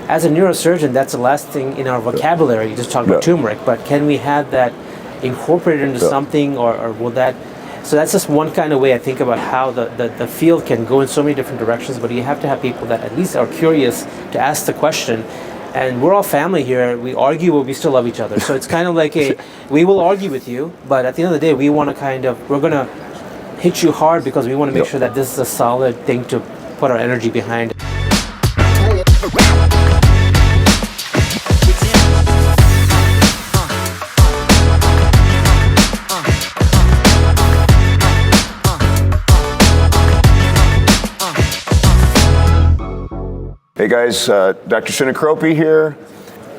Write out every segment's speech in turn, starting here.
as a neurosurgeon, that's the last thing in our vocabulary. You just talk about turmeric, but can we have that incorporated into something, or will that? So that's just one kind of way I think about how the field can go in so many different directions, but you have to have people that at least are curious to ask the question. And we're all family here. We argue, but we still love each other. So it's kind of like we will argue with you, but at the end of the day, we want to we're going to hit you hard because we want to make sure that this is a solid thing to put our energy behind. Hey guys, Dr. Shinakropi here.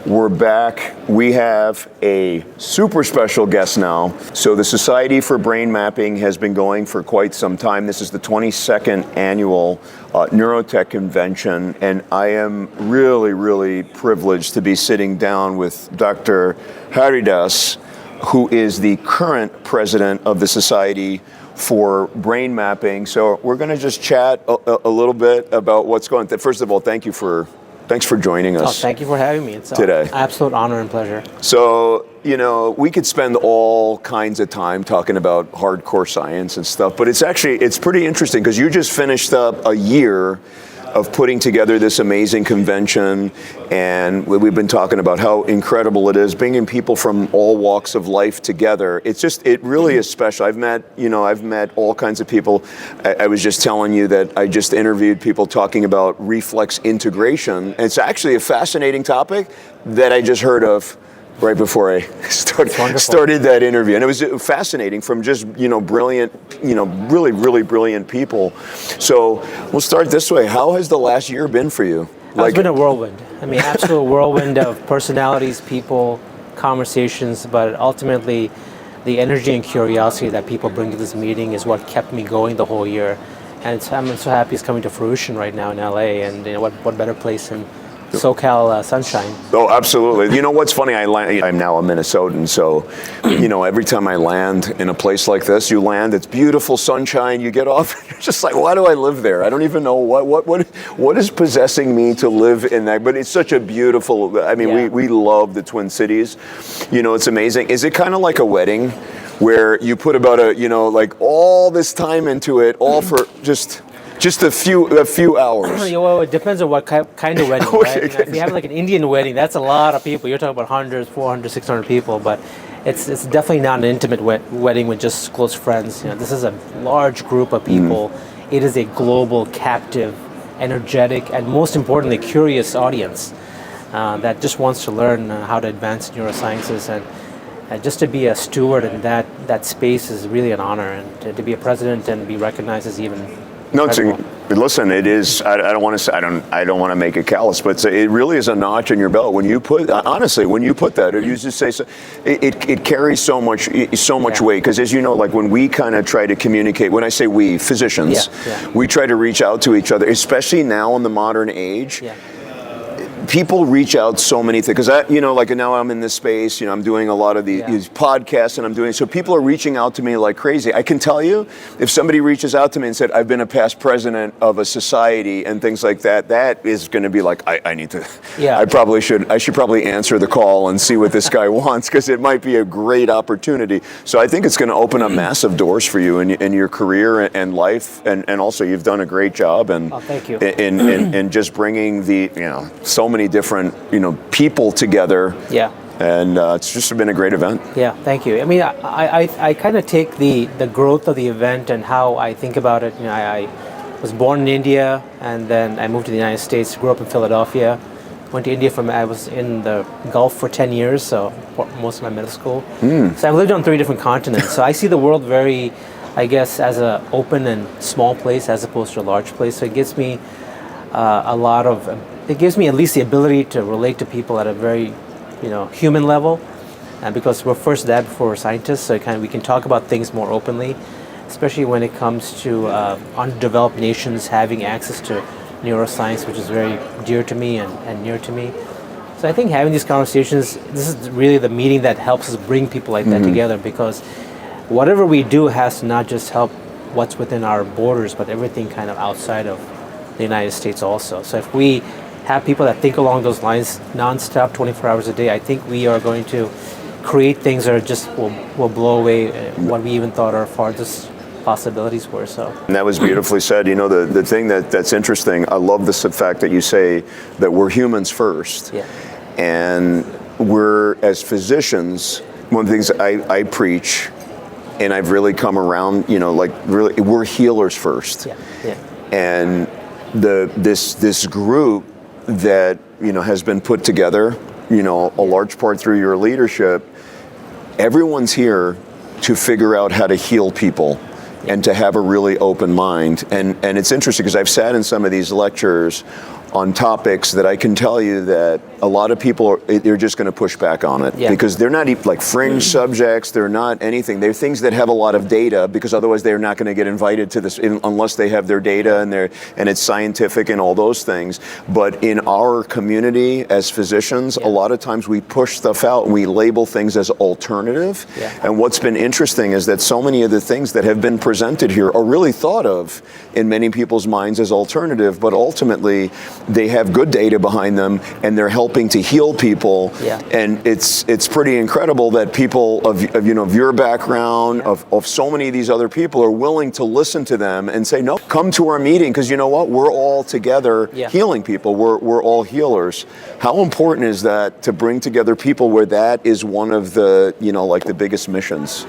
We're back. We have a super special guest now. So the Society for Brain Mapping has been going for quite some time. This is the 22nd annual Neurotech Convention, and I am really, really privileged to be sitting down with Dr. Haridas, who is the current president of the Society for Brain Mapping. So we're going to just chat a little bit about what's going on. First of all, thanks for joining us. Thank you for having me. It's today. An absolute honor and pleasure. So, we could spend all kinds of time talking about hardcore science and stuff, but it's pretty interesting because you just finished up a year of putting together this amazing convention, and we've been talking about how incredible it is, bringing people from all walks of life together. It really is special. I've met all kinds of people. I was just telling you that I just interviewed people talking about reflex integration. And it's actually a fascinating topic that I just heard of right before I started that interview. And it was fascinating from just, brilliant, really, really brilliant people. So we'll start this way. How has the last year been for you? It's been a whirlwind. I mean, absolute whirlwind of personalities, people, conversations, but ultimately the energy and curiosity that people bring to this meeting is what kept me going the whole year. And I'm so happy it's coming to fruition right now in LA, and what better place in SoCal sunshine. Oh, absolutely. You know what's funny? I'm now a Minnesotan, so every time I land in a place like this, it's beautiful sunshine. You get off, you're just like, why do I live there? I don't even know what is possessing me to live in that. But it's such a beautiful. I mean, we love the Twin Cities. It's amazing. Is it kind of like a wedding, where you put about all this time into it, all for just a few hours? Well, it depends on what kind of wedding, right? If you have like an Indian wedding, that's a lot of people. You're talking about hundreds, 400, 600 people, but it's definitely not an intimate wedding with just close friends. This is a large group of people. It is a global, captive, energetic, and most importantly, curious audience that just wants to learn how to advance neurosciences. And just to be a steward in that space is really an honor, and to be a president and be recognized as even. No, listen. It is. I don't want to say. I don't want to make it callous, but it really is a notch in your belt when you put. Honestly, when you put that, you just say so. It carries so much weight, because as you know, like when we kind of try to communicate. When I say we, physicians, we try to reach out to each other, especially now in the modern age. Yeah. People reach out so many things, because now I'm in this space, I'm doing a lot of these podcasts, and so people are reaching out to me like crazy. I can tell you, if somebody reaches out to me and said, I've been a past president of a society and things like that, that is going to be like, I need to, I should probably answer the call and see what this guy wants, because it might be a great opportunity. So I think it's going to open up massive doors for you in your career and life, and also you've done a great job thank you. in just bringing so many different people together. And it's just been a great event. Thank you. I mean, I kind of take the growth of the event and how I think about it. I was born in India, and then I moved to the United States, grew up in Philadelphia, went to India I was in the Gulf for 10 years, so most of my middle school. So I've lived on 3 different continents, so I see the world very, I guess, as an open and small place as opposed to a large place. So it gives me it gives me at least the ability to relate to people at a very, human level, because we're first that before we're scientists, so we can talk about things more openly, especially when it comes to undeveloped nations having access to neuroscience, which is very dear to me and near to me. So I think having these conversations, this is really the meeting that helps us bring people like that together, because whatever we do has to not just help what's within our borders, but everything kind of outside of the United States also. So if we have people that think along those lines nonstop, 24 hours a day, I think we are going to create things that are just will blow away what we even thought our farthest possibilities were. So. And that was beautifully said. You know, the thing that's interesting, I love the fact that you say that we're humans first. Yeah. And we're, as physicians, one of the things I preach, and I've really come around, you know, like really, we're healers first. Yeah. Yeah. And this group that, you know, has been put together, you know, a large part through your leadership, everyone's here to figure out how to heal people and to have a really open mind. And it's interesting because I've sat in some of these lectures on topics that I can tell you that a lot of people they're just going to push back on it because they're not like fringe subjects. They're not anything. They're things that have a lot of data because otherwise they're not going to get invited to this unless they have their data and it's scientific and all those things. But in our community as physicians, a lot of times we push stuff out and we label things as alternative. And what's been interesting is that so many of the things that have been presented here are really thought of in many people's minds as alternative, but ultimately they have good data behind them and they're helping to heal people. And it's pretty incredible that people of your background, of so many of these other people are willing to listen to them and say, no, come to our meeting because you know what, we're all together healing people. We're all healers. How important is that to bring together people where that is one of the, you know, like the biggest missions?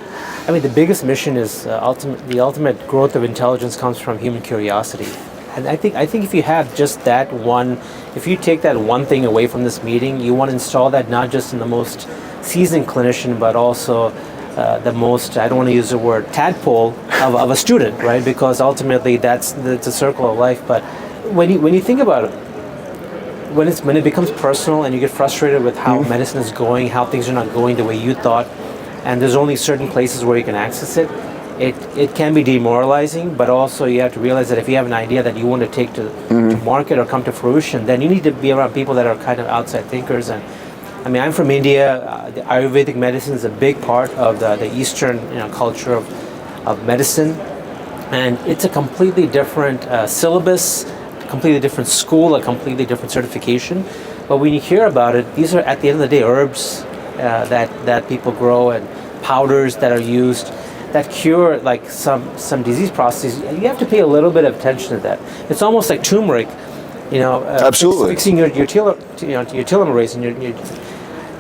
I mean, the biggest mission is the ultimate growth of intelligence comes from human curiosity. And I think if you have just that one, if you take that one thing away from this meeting, you want to install that not just in the most seasoned clinician, but also the most, I don't want to use the word tadpole of a student, right? Because ultimately it's a circle of life. But when you think about it, when it becomes personal and you get frustrated with how medicine is going, how things are not going the way you thought, and there's only certain places where you can access it, it can be demoralizing, but also you have to realize that if you have an idea that you want to take to market or come to fruition, then you need to be around people that are kind of outside thinkers. And I mean, I'm from India. The Ayurvedic medicine is a big part of the Eastern culture of medicine, and it's a completely different syllabus, a completely different school, a completely different certification. But when you hear about it, these are at the end of the day herbs that people grow and powders that are used that cure like some disease processes. You have to pay a little bit of attention to that. It's almost like turmeric, absolutely fixing your telomerase, and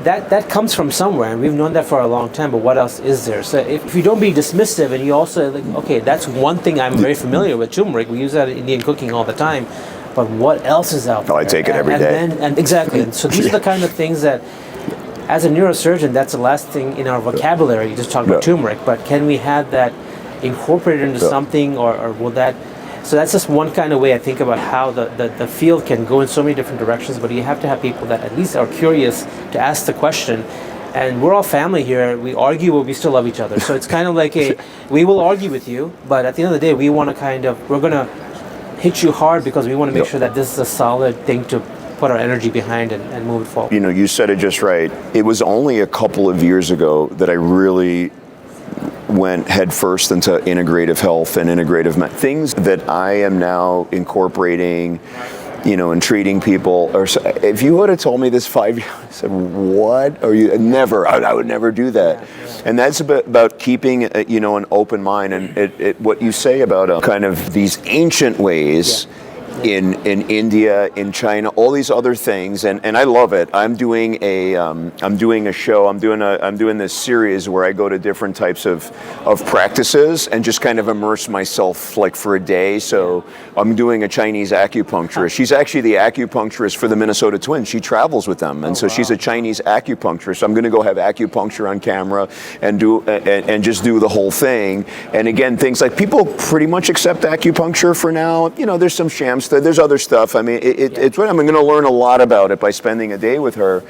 that comes from somewhere, and we've known that for a long time. But what else is there? So if you don't be dismissive, and you also okay, that's one thing I'm very familiar with, turmeric. We use that in Indian cooking all the time. But what else is out there? I take it every day. Exactly. And so these are the kind of things that, as a neurosurgeon, that's the last thing in our vocabulary. You just talk about turmeric, but can we have that incorporated into something, or will that? So that's just one kind of way I think about how the field can go in so many different directions. But you have to have people that at least are curious to ask the question. And we're all family here. We argue, but we still love each other. So it's kind of like we will argue with you, but at the end of the day, we're going to hit you hard because we want to make sure that this is a solid thing to put our energy behind and move it forward. You know, you said it just right. It was only a couple of years ago that I really went headfirst into integrative health and integrative things that I am now incorporating, and treating people. Or if you would have told me this 5 years, I said, "What are you?" Never. I would never do that. And that's about keeping, an open mind. And what you say about kind of these ancient ways. In India, in China, all these other things, and I love it. I'm doing a show. I'm doing this series where I go to different types of practices and just kind of immerse myself like for a day. So I'm doing a Chinese acupuncturist. She's actually the acupuncturist for the Minnesota Twins. She travels with them, and she's a Chinese acupuncturist. I'm going to go have acupuncture on camera and just do the whole thing. And again, things like people pretty much accept acupuncture for now. There's some sham stuff. There's other stuff. I mean, it's what I'm going to learn a lot about it by spending a day with her.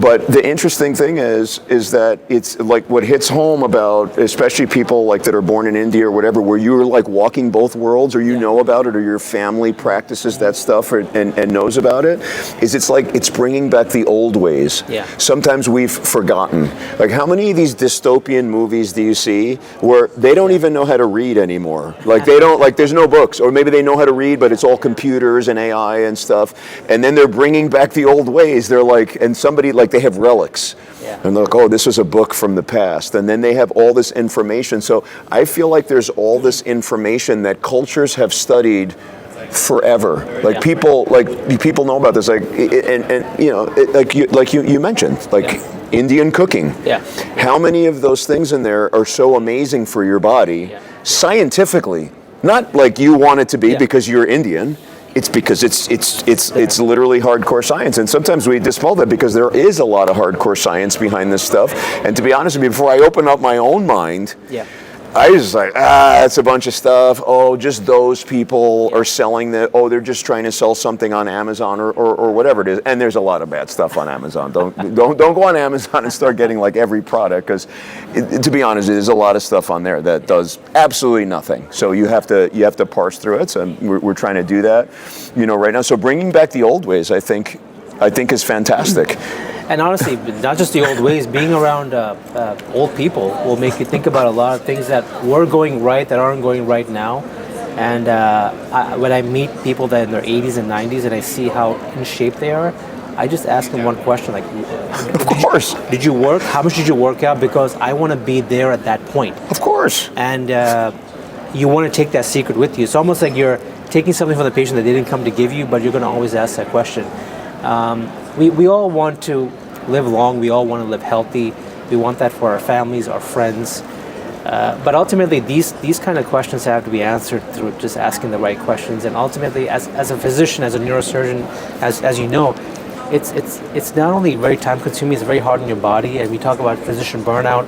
But the interesting thing is that it's like what hits home about, especially people like that are born in India or whatever, where you're like walking both worlds, or you know about it, or your family practices that stuff and knows about it, is it's like it's bringing back the old ways. Sometimes we've forgotten. Like, how many of these dystopian movies do you see where they don't even know how to read anymore? Like, they don't, like, there's no books, or maybe they know how to read, but it's all computer computers and AI and stuff, and then they're bringing back the old ways. They're like, and somebody, like, they have relics. Yeah. And they're like, oh, this is a book from the past. And then they have all this information. So I feel like there's all this information that cultures have studied forever. Like, people know about this. Like, and you know, like you mentioned, like Indian cooking. Yeah. How many of those things in there are so amazing for your body, scientifically? Not like you want it to be because you're Indian. It's because it's literally hardcore science, and sometimes we dispel that because there is a lot of hardcore science behind this stuff. And to be honest with you, before I open up my own mind, I was like, it's a bunch of stuff. Oh, just those people are selling that. Oh, they're just trying to sell something on Amazon or whatever it is. And there's a lot of bad stuff on Amazon. Don't go on Amazon and start getting like every product, because to be honest, there's a lot of stuff on there that does absolutely nothing. So you have to parse through it. So we're trying to do that, you know, right now. So bringing back the old ways, I think is fantastic. And honestly, not just the old ways, being around old people will make you think about a lot of things that were going right that aren't going right now. And when I meet people that in their 80s and 90s and I see how in shape they are, I just ask them one question, like, of course. Did you work? How much did you work out? Because I want to be there at that point. Of course. And you want to take that secret with you. It's almost like you're taking something from the patient that they didn't come to give you, but you're going to always ask that question. We all want to live long. We all want to live healthy. We want that for our families, our friends. But ultimately, these kind of questions have to be answered through just asking the right questions. And ultimately, as a physician, as a neurosurgeon, as you know, it's not only very time consuming, it's very hard on your body. And we talk about physician burnout.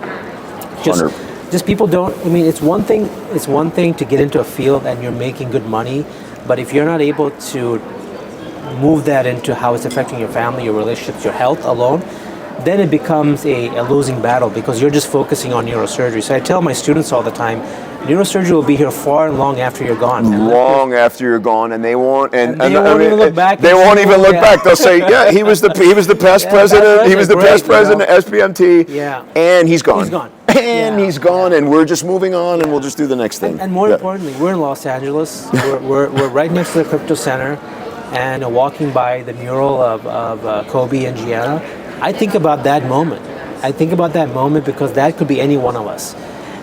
Just people don't. I mean, it's one thing to get into a field and you're making good money, but if you're not able to move that into how it's affecting your family, your relationships, your health alone, then it becomes a losing battle because you're just focusing on neurosurgery. So I tell my students all the time, neurosurgery will be here far and long after you're gone. Long after you're gone, and they won't. And they won't even look back. They won't even look back. They'll say, "Yeah, he was the past president. He was the past president of SPMT. Yeah, and he's gone. He's gone. And he's gone, and we're just moving on, and we'll just do the next thing." And more importantly, we're in Los Angeles. we're right next to the crypto center, and walking by the mural of Kobe and Gianna. I think about that moment. Because that could be any one of us.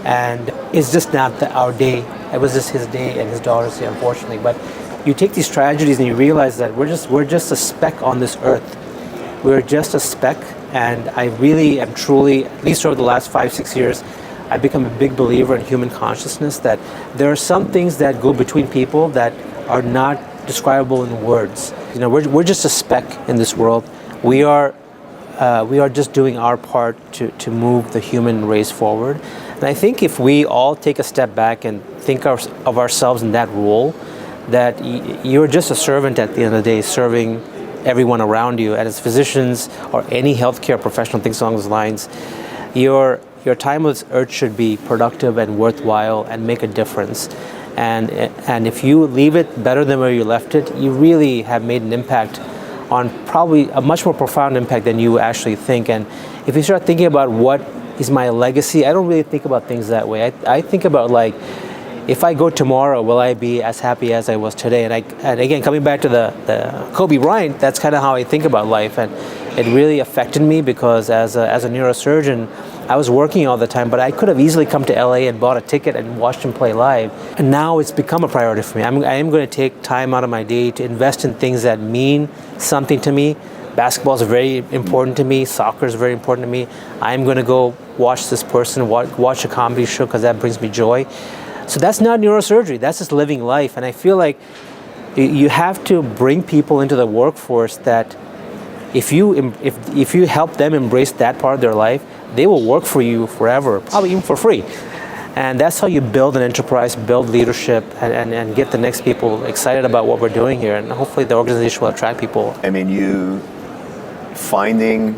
And it's just not our day. It was just his day and his daughter's day, unfortunately. But you take these tragedies and you realize that we're just a speck on this earth. We're just a speck. And I really am truly, at least over the last 5-6 years, I've become a big believer in human consciousness, that there are some things that go between people that are not describable in words. You know, we're just a speck in this world. We are just doing our part to move the human race forward. And I think if we all take a step back and think of ourselves in that role, that you're just a servant at the end of the day, serving everyone around you. And as physicians or any healthcare professional thinks along those lines, your time on this earth should be productive and worthwhile and make a difference. And if you leave it better than where you left it, you really have made an impact on probably a much more profound impact than you actually think. And if you start thinking about what is my legacy, I don't really think about things that way. I think about, like, if I go tomorrow, will I be as happy as I was today? And again, coming back to the Kobe Bryant, that's kind of how I think about life. And it really affected me because as a neurosurgeon, I was working all the time, but I could have easily come to LA and bought a ticket and watched him play live. And now it's become a priority for me. I am going to take time out of my day to invest in things that mean something to me. Basketball is very important to me. Soccer is very important to me. I'm going to go watch this person, watch a comedy show because that brings me joy. So that's not neurosurgery. That's just living life. And I feel like you have to bring people into the workforce that if you help them embrace that part of their life, they will work for you forever, probably even for free. And that's how you build an enterprise, build leadership, and get the next people excited about what we're doing here. And hopefully the organization will attract people. I mean, you finding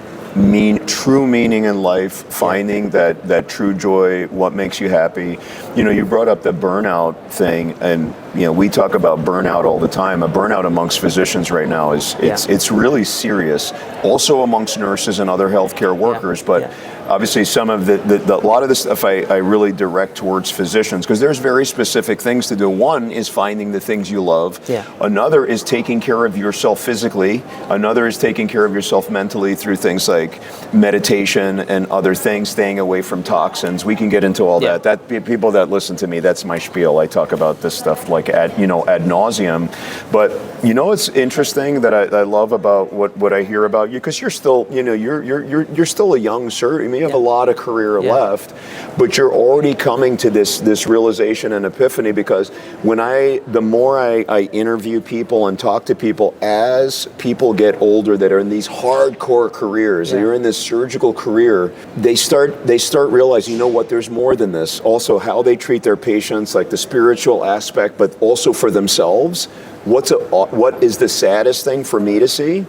true meaning in life, finding that true joy, what makes you happy. You know, you brought up the burnout thing, and you know, we talk about burnout all the time. A burnout amongst physicians right now it's really serious. Also amongst nurses and other healthcare workers, but obviously some of a lot of this stuff I really direct towards physicians, because there's very specific things to do. One is finding the things you love. Yeah. Another is taking care of yourself physically. Another is taking care of yourself mentally through things like meditation and other things, staying away from toxins. We can get into all that. People that listen to me, that's my spiel. I talk about this stuff like ad nauseum. But it's interesting that I love about what I hear about you, because you're still, you're still a young surgeon. I mean, you have a lot of career left, but you're already coming to this realization and epiphany, because the more I interview people and talk to people, as people get older that are in these hardcore careers, they're in this surgical career, they start realizing, there's more than this. Also, how they treat their patients, like the spiritual aspect, but also for themselves. What is the saddest thing for me to see?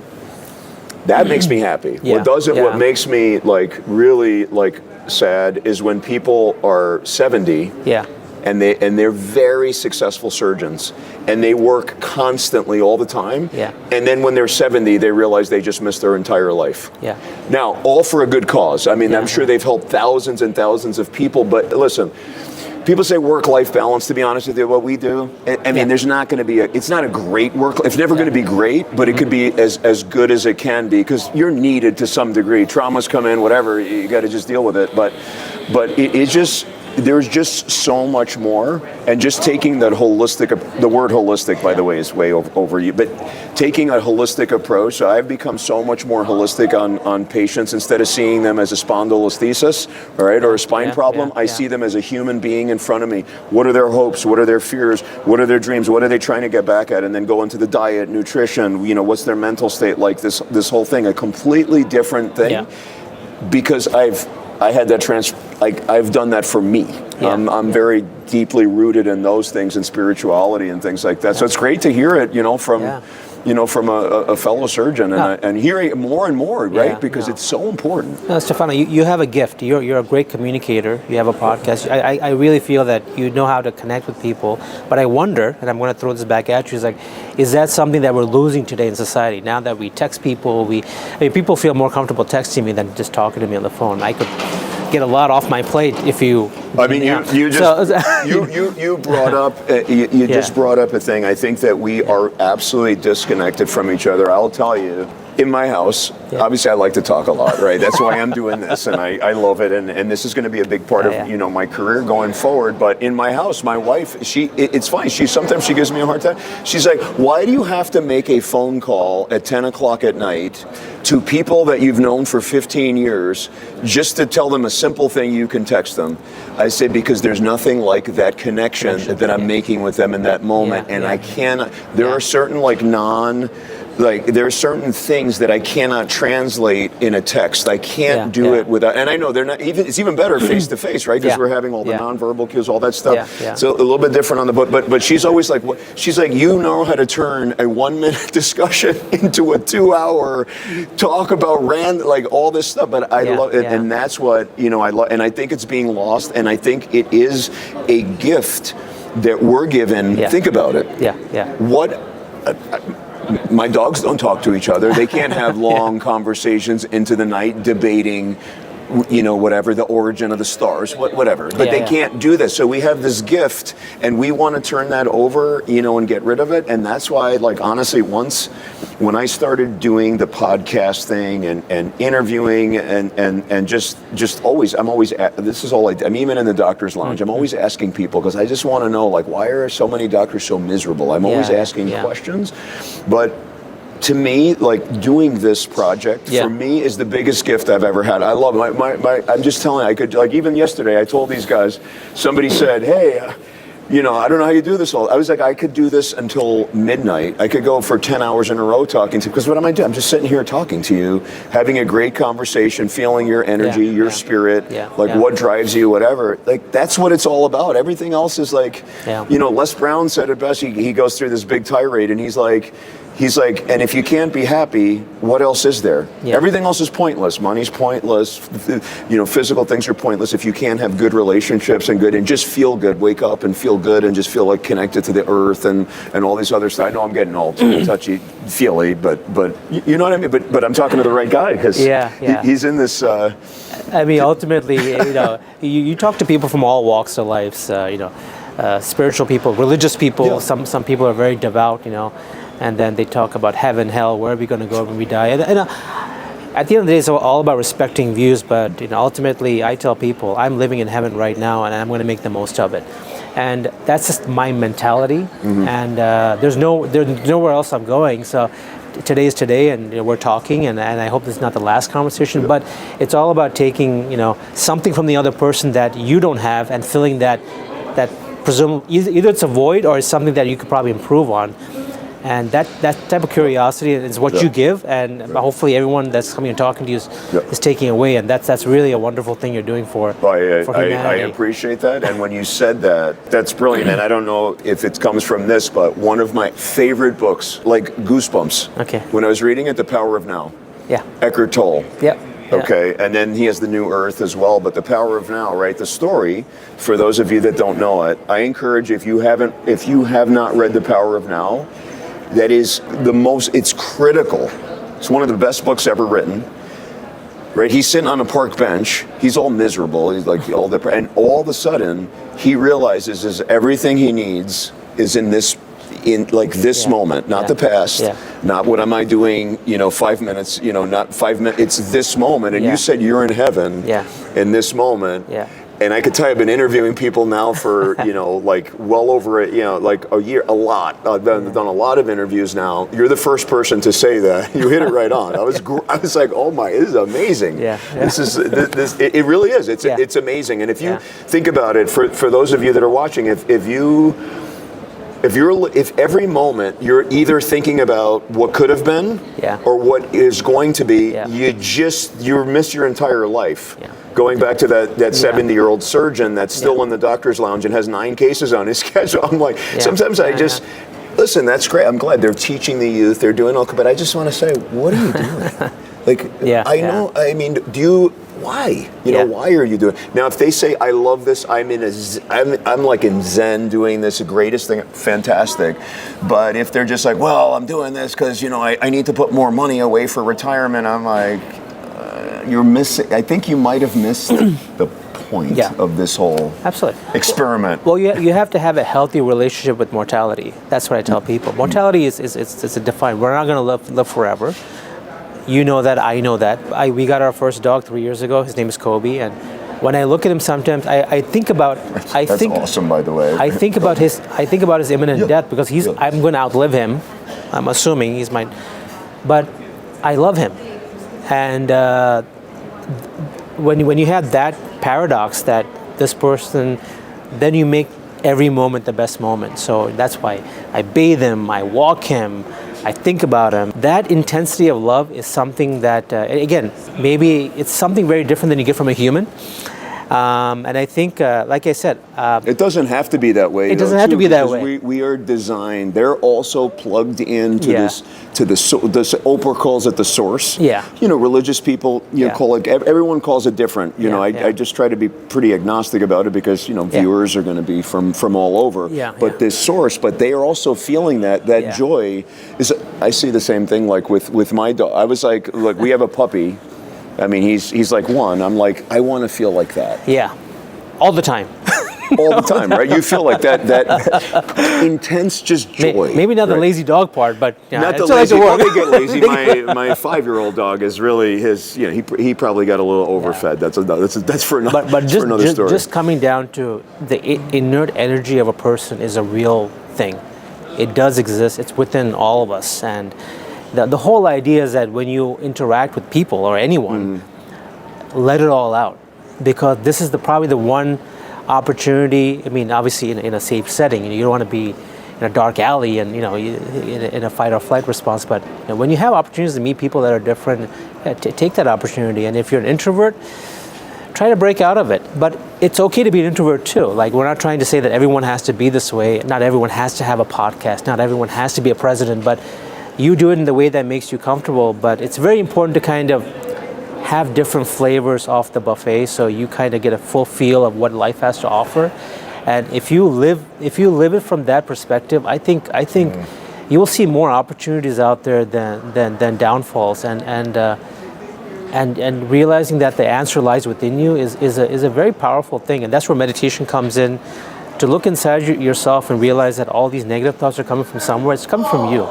That makes me happy. What makes me really sad is when people are 70 and they're very successful surgeons and they work constantly all the time. And then when they're 70, they realize they just missed their entire life. Now, all for a good cause. I mean, I'm sure they've helped thousands and thousands of people, but listen, people say work-life balance. To be honest with you, what we do, I mean, there's not going to be it's not a great work. It's never going to be great, but it could be as good as it can be, because you're needed to some degree. Traumas come in, whatever. You got to just deal with it. But there's just so much more, and just taking that holistic. The word holistic, by the way, is way over you. But taking a holistic approach. So I've become so much more holistic on patients. Instead of seeing them as a spondylolisthesis, all right, or a spine problem, I see them as a human being in front of me. What are their hopes? What are their fears? What are their dreams? What are they trying to get back at? And then go into the diet, nutrition. What's their mental state like? This whole thing, a completely different thing, because I had that I've done that for me. I'm very deeply rooted in those things, and spirituality and things like that. So it's great to hear it, from a fellow surgeon, and hearing it more and more, right? Because it's so important. No, Stefano, you have a gift. You're a great communicator. You have a podcast. I really feel that you know how to connect with people. But I wonder, and I'm going to throw this back at you, is that something that we're losing today in society? Now that we text people, people feel more comfortable texting me than just talking to me on the phone. I could get a lot off my plate if you. I mean, you brought up just brought up a thing. I think that we are absolutely disconnected from each other. I'll tell you. In my house, obviously I like to talk a lot, right? That's why I'm doing this, and I love it, and this is going to be a big part of my career going forward. But in my house, my wife, it's funny. Sometimes she gives me a hard time. She's like, "Why do you have to make a phone call at 10 o'clock at night to people that you've known for 15 years just to tell them a simple thing you can text them?" I say, because there's nothing like that connection that I'm making with them in that moment, and I cannot. There are certain there are certain things that I cannot translate in a text. I can't do it without, and I know they're not even. It's even better face to face, right? Because we're having all the nonverbal cues, all that stuff. So a little bit different on the book. But she's always like, she's like, you know how to turn a 1 minute discussion into a 2 hour talk about all this stuff. But I love it, and that's what I love. And I think it's being lost, and I think it is a gift that we're given. Think about it. What. My dogs don't talk to each other. They can't have long conversations into the night debating, whatever, the origin of the stars, whatever. But they can't do this. So we have this gift, and we want to turn that over, and get rid of it. And that's why, honestly, when I started doing the podcast thing and interviewing and just always, this is all I'm even in the doctor's lounge, I'm always asking people, because I just want to know, why are so many doctors so miserable? I'm always asking questions. But to me, doing this project for me is the biggest gift I've ever had. I love it. I'm just telling you, I could, even yesterday, I told these guys, somebody said, "Hey, I don't know how you do this all." I was like, I could do this until midnight. I could go for 10 hours in a row talking to, because what am I doing? I'm just sitting here talking to you, having a great conversation, feeling your energy, your spirit, what drives you, whatever. That's what it's all about. Everything else is Les Brown said it best. He goes through this big tirade, and he's like, He's like, and if you can't be happy, what else is there? Yeah. Everything else is pointless. Money's pointless. Physical things are pointless if you can't have good relationships and just feel good. Wake up and feel good and just feel like connected to the earth and all these other stuff. I know I'm getting all too touchy-feely, but you know what I mean? But I'm talking to the right guy because he's in this... I mean, ultimately, you talk to people from all walks of life, spiritual people, religious people. Yeah. Some people are very devout, and then they talk about heaven, hell, where are we going to go when we die? And at the end of the day, it's all about respecting views, but ultimately, I tell people, I'm living in heaven right now, and I'm going to make the most of it. And that's just my mentality, and there's nowhere else I'm going, so today is today, and we're talking, and I hope this is not the last conversation, but it's all about taking, something from the other person that you don't have and filling that presumably, either it's a void or it's something that you could probably improve on. And that type of curiosity is what you give, and hopefully everyone that's coming and talking to you is taking away, and that's really a wonderful thing you're doing for humanity. I appreciate that, and when you said that, that's brilliant, and I don't know if it comes from this, but one of my favorite books, like Goosebumps, when I was reading it, The Power of Now, Eckhart Tolle. Yep. Okay, and then he has The New Earth as well, but The Power of Now, right? The story, for those of you that don't know it, I encourage, if you have not read The Power of Now, that is it's critical. It's one of the best books ever written, right? He's sitting on a park bench, he's all miserable, he's like and all of a sudden, he realizes is everything he needs is in this moment, not the past, not what am I doing, 5 minutes, not 5 minutes, it's this moment, and you said you're in heaven in this moment. And I could tell you, I've been interviewing people now for, well over a year, a lot. I've done a lot of interviews now. You're the first person to say that. You hit it right on. I was like, oh my, this is amazing. This is, it really is. It's amazing. And if you think about it, for those of you that are watching, if every moment you're either thinking about what could have been or what is going to be, you miss your entire life. Going back to that 70-year-old surgeon that's still in the doctor's lounge and has 9 cases on his schedule. I'm like, sometimes I just, listen, that's great. I'm glad they're teaching the youth, they're doing all, but I just want to say, what are you doing? I know, I mean, why? Why are you doing? Now, if they say, I love this, I'm like in Zen doing this, the greatest thing, fantastic. But if they're just like, well, I'm doing this because, I need to put more money away for retirement, I'm like, you're missing, I think you might have missed the point of this whole experiment. Well, you have to have a healthy relationship with mortality. That's what I tell people. Mortality is a defined, we're not going to live forever. You know that, I know that. We got our first dog 3 years ago. His name is Kobe, and when I look at him sometimes, I think about. That's awesome, by the way. I think about his imminent death because I'm going to outlive him. I'm assuming he's mine, but I love him, and when you have that paradox that this person, then you make every moment the best moment. So that's why I bathe him, I walk him. I think about him. That intensity of love is something that, again, maybe it's something very different than you get from a human. And I think, like I said... it doesn't have to be that way. It doesn't have to be that way. We are designed, they're also plugged into this, Oprah calls it the source. Religious people, call it, everyone calls it different. I just try to be pretty agnostic about it because, viewers are going to be from all over. But this source, but they are also feeling that joy. I see the same thing like with my dog. I was like, look, we have a puppy. I mean, he's like 1. I'm like, I want to feel like that. Yeah, all the time. All the time, right? You feel like that intense just joy. Maybe not the lazy dog part, but not the lazy. Well, they get lazy. My 5-year-old dog is really his. He probably got a little overfed. That's for another. But just, for another story. Just coming down to the inert energy of a person is a real thing. It does exist. It's within all of us, and the whole idea is that when you interact with people or anyone, let it all out, because this is probably the one opportunity. I mean, obviously in a safe setting, you don't want to be in a dark alley and in a fight or flight response. But when you have opportunities to meet people that are different, take that opportunity. And if you're an introvert, try to break out of it. But it's okay to be an introvert too. Like, we're not trying to say that everyone has to be this way. Not everyone has to have a podcast. Not everyone has to be a president. But You do it in the way that makes you comfortable, but it's very important to kind of have different flavors off the buffet, so you kind of get a full feel of what life has to offer. And if you live it from that perspective, I think you will see more opportunities out there than downfalls. And realizing that the answer lies within you is a very powerful thing. And that's where meditation comes in, to look inside yourself and realize that all these negative thoughts are coming from somewhere. It's coming from you.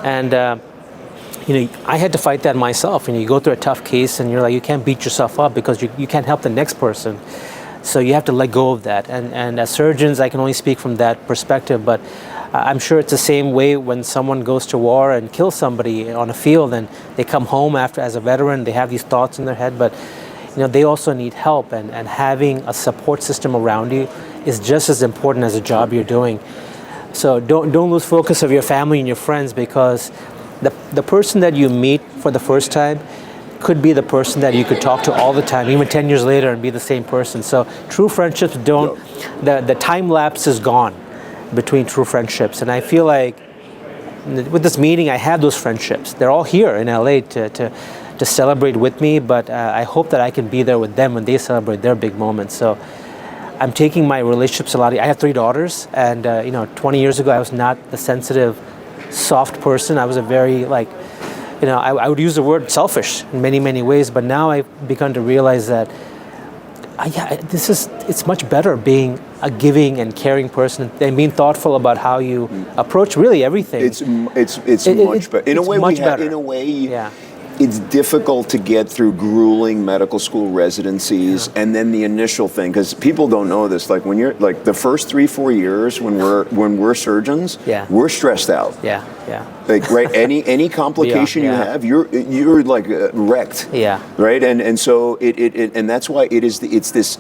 And I had to fight that myself. You go through a tough case and you're like, you can't beat yourself up because you can't help the next person. So you have to let go of that. And as surgeons, I can only speak from that perspective, but I'm sure it's the same way when someone goes to war and kills somebody on a field and they come home after as a veteran, they have these thoughts in their head, but they also need help, and having a support system around you is just as important as the job you're doing. So don't lose focus of your family and your friends, because the person that you meet for the first time could be the person that you could talk to all the time, even 10 years later, and be the same person. So true friendships the time lapse is gone between true friendships. And I feel like with this meeting, I have those friendships. They're all here in LA to celebrate with me, but I hope that I can be there with them when they celebrate their big moments. So I'm taking my relationships a lot. I have 3 daughters, and 20 years ago, I was not the sensitive, soft person. I was a very I would use the word selfish in many, many ways, but now I've begun to realize that it's much better being a giving and caring person and being thoughtful about how you approach really everything. It's much better. In a way, it's difficult to get through grueling medical school residencies and then the initial thing, because people don't know this. Like when you're like the first 3-4 years when we're surgeons, we're stressed out. Like any complication you have, you're like wrecked. Right. And so and that's why it's this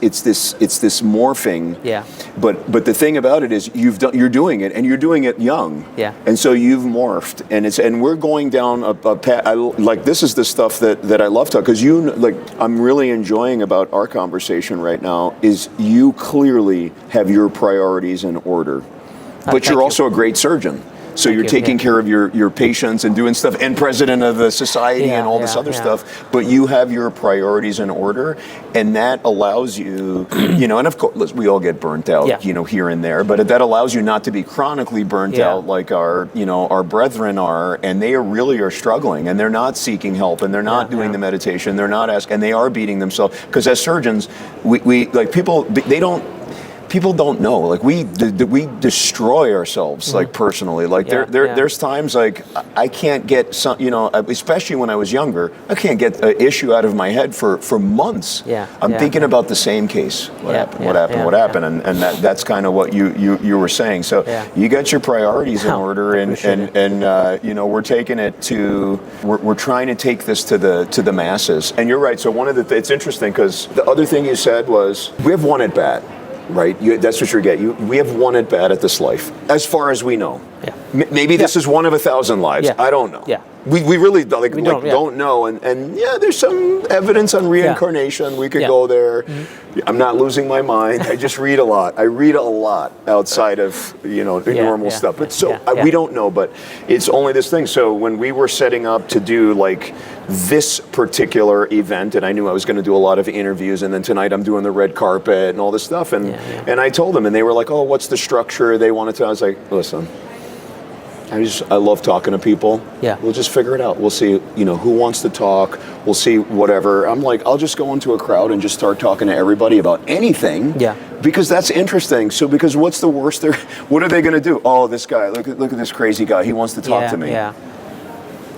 morphing. But the thing about it is you're doing it, and you're doing it young. And so you've morphed, and we're going down a path. This is the stuff that I love to, because I'm really enjoying about our conversation right now is you clearly have your priorities in order, but you're also a great surgeon. So you're taking care of your patients and doing stuff, and president of the society and all this other stuff, but you have your priorities in order, and that allows you, and of course, we all get burnt out, here and there, but that allows you not to be chronically burnt out like our brethren are, and they are struggling, and they're not seeking help, and they're not doing the meditation, they're not asking, and they are beating themselves, because as surgeons, we like people don't know. Like we destroy ourselves, like personally. Like there's times like I can't get some, especially when I was younger, I can't get an issue out of my head for months. I'm thinking about the same case. What happened? And that's kind of what you were saying. So you got your priorities in order, and we're taking it to we're trying to take this to the masses. And you're right. So it's interesting, because the other thing you said was we have one at bat. Right, that's what you're getting. We have one at bat at this life, as far as we know. Maybe this is one of 1,000 lives. I don't know. We really don't know. And there's some evidence on reincarnation. We could go there. I'm not losing my mind. I just read a lot. I read a lot outside of normal stuff. But we don't know. But it's only this thing. So when we were setting up to do this particular event, and I knew I was going to do a lot of interviews, and then tonight I'm doing the red carpet and all this stuff, and I told them, and they were like, "Oh, what's the structure?" They wanted to. I was like, "Listen, I love talking to people. We'll just figure it out. We'll see, who wants to talk. We'll see whatever." I'm like, I'll just go into a crowd and just start talking to everybody about anything. Because that's interesting. So because what's the worst what are they going to do? Oh, this guy, look at this crazy guy. He wants to talk to me.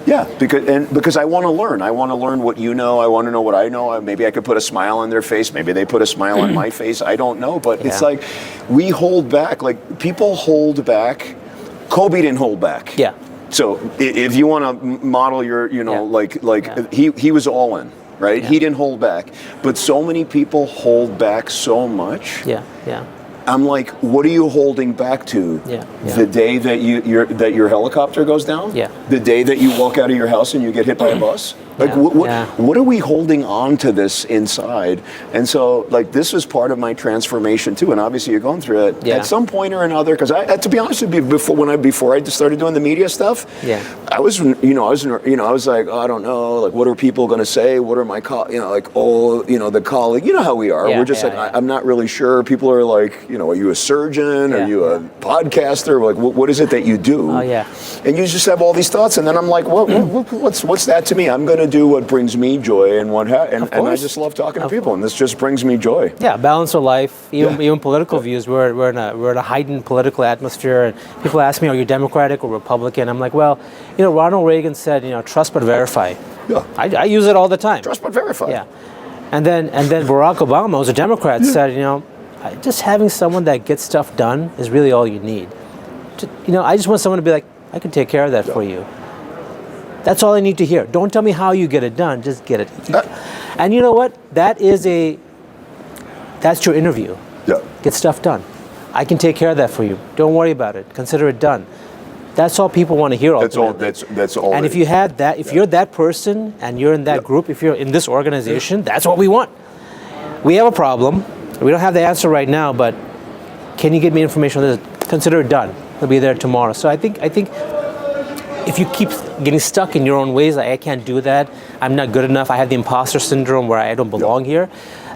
Because I want to learn. I want to learn what you know. I want to know what I know. Maybe I could put a smile on their face. Maybe they put a smile on my face. I don't know. But it's like we hold back. Like people hold back. Kobe didn't hold back. So if you want to model your, he was all in, right? He didn't hold back. But so many people hold back so much. I'm like, what are you holding back to? The day that your helicopter goes down? The day that you walk out of your house and you get hit by a bus? Like, Yeah. what are we holding on to this inside? And so, like, this was part of my transformation too. And obviously, you're going through it at some point or another. Because to be honest with you, before I started doing the media stuff, I was like, oh, I don't know, like, what are people going to say? What are my the colleague? You know how we are. We're just I'm not really sure. People are like, are you a surgeon? Are you a podcaster? Like, what is it that you do? Oh yeah. And you just have all these thoughts, and then I'm like, what's that to me? I'm going to do what brings me joy, and and I just love talking to people, and this just brings me joy. Yeah, balance of life, even political views. We're in a heightened political atmosphere, and people ask me, are you Democratic or Republican? I'm like, well, Ronald Reagan said, trust but verify. Yeah. I use it all the time. Trust but verify. Yeah. And then Barack Obama, who's a Democrat, said, just having someone that gets stuff done is really all you need. I just want someone to be like, I can take care of that for you. That's all I need to hear. Don't tell me how you get it done, just get it. And you know what? That's your interview. Yeah. Get stuff done. I can take care of that for you. Don't worry about it. Consider it done. That's all people want to hear. That's all. And if you had that, if you're that person and you're in that group, if you're in this organization, that's what we want. We have a problem. We don't have the answer right now, but can you get me information on this? Consider it done. It'll be there tomorrow. So I think if you keep getting stuck in your own ways, like, I can't do that, I'm not good enough, I have the imposter syndrome where I don't belong here.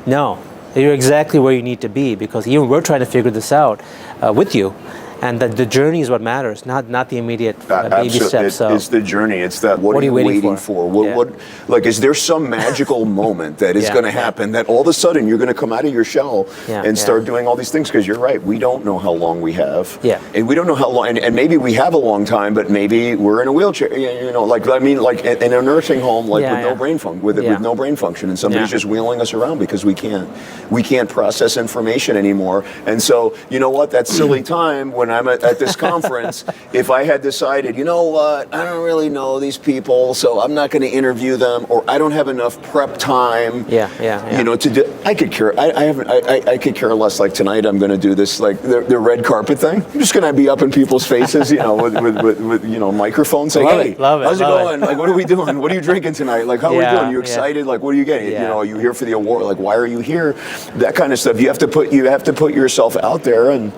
No, you're exactly where you need to be, because even we're trying to figure this out with you. And the journey is what matters, not the immediate baby steps. So it's the journey. It's that what are you waiting for? What is there some magical moment that is going to happen that all of a sudden you're going to come out of your shell and start doing all these things? Because you're right, we don't know how long we have. Yeah. And we don't know how long, and maybe we have a long time, but maybe we're in a wheelchair. Like in a nursing home, with no brain function, and somebody's just wheeling us around because we can't process information anymore. And so, you know what? That silly time when I'm at this conference, if I had decided, I don't really know these people, so I'm not going to interview them, or I don't have enough prep time. To do. I could care. I could care less. Like tonight, I'm going to do this, like the red carpet thing. I'm just going to be up in people's faces, with microphones. Say, hey, how's it going? Like, what are we doing? What are you drinking tonight? Like, how are we doing? Are you excited? Like, what are you getting? Are you here for the award? Like, why are you here? That kind of stuff. You have to put yourself out there, and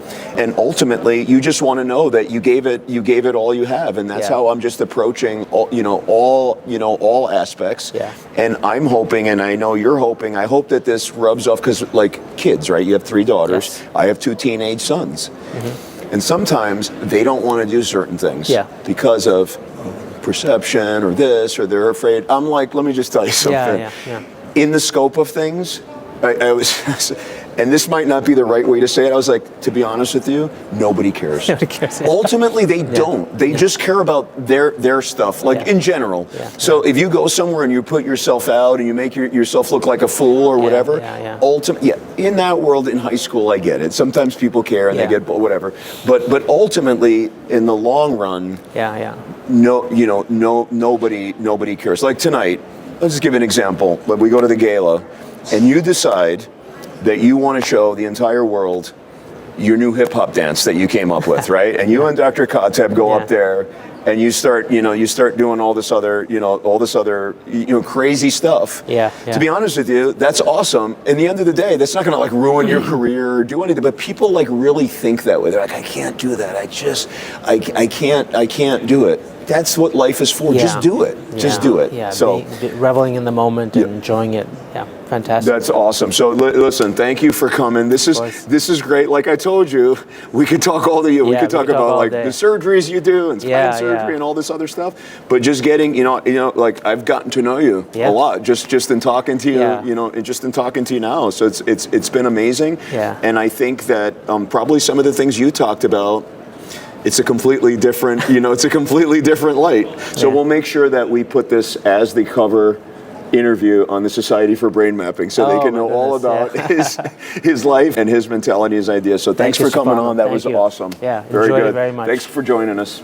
ultimately, you just want to know that you gave it all you have, and that's how I'm just approaching all aspects. Yeah. And I'm hoping, and I know you're hoping, I hope that this rubs off, because like kids, right? You have 3 daughters. Yes. I have 2 teenage sons. Mm-hmm. And sometimes they don't want to do certain things because of perception or this, or they're afraid. I'm like, let me just tell you something. In the scope of things, I was, and this might not be the right way to say it, I was like, to be honest with you, nobody cares. Nobody cares. Ultimately, they don't. They just care about their stuff, like in general. So if you go somewhere and you put yourself out and you make yourself look like a fool or whatever, ultimately, in that world, in high school, I get it. Sometimes people care and they get whatever. But ultimately, in the long run, nobody cares. Like tonight, let's just give an example. When we go to the gala, and you decide that you want to show the entire world your new hip hop dance that you came up with, right? And you and Dr. Kateb go up there, and you start doing all this other crazy stuff. To be honest with you, that's awesome. In the end of the day, that's not going to like ruin your career or do anything. But people like really think that way. They're like, I can't do that. I can't do it. That's what life is for. Just do it. Just do it. Yeah. So reveling in the moment and enjoying it. Yeah. Fantastic. That's awesome. So listen, thank you for coming. This is great. Like I told you, we could talk all day. We could talk about like the surgeries you do and spine surgery and all this other stuff. But just getting, like I've gotten to know you a lot just in talking to you, and just in talking to you now. So it's been amazing. Yeah. And I think that probably some of the things you talked about, it's a completely different, light. So we'll make sure that we put this as the cover interview on the Society for Brain Mapping, so they can know all about his life and his mentality, his ideas. So thanks for coming on. That was awesome. Yeah, very good. It very much. Thanks for joining us.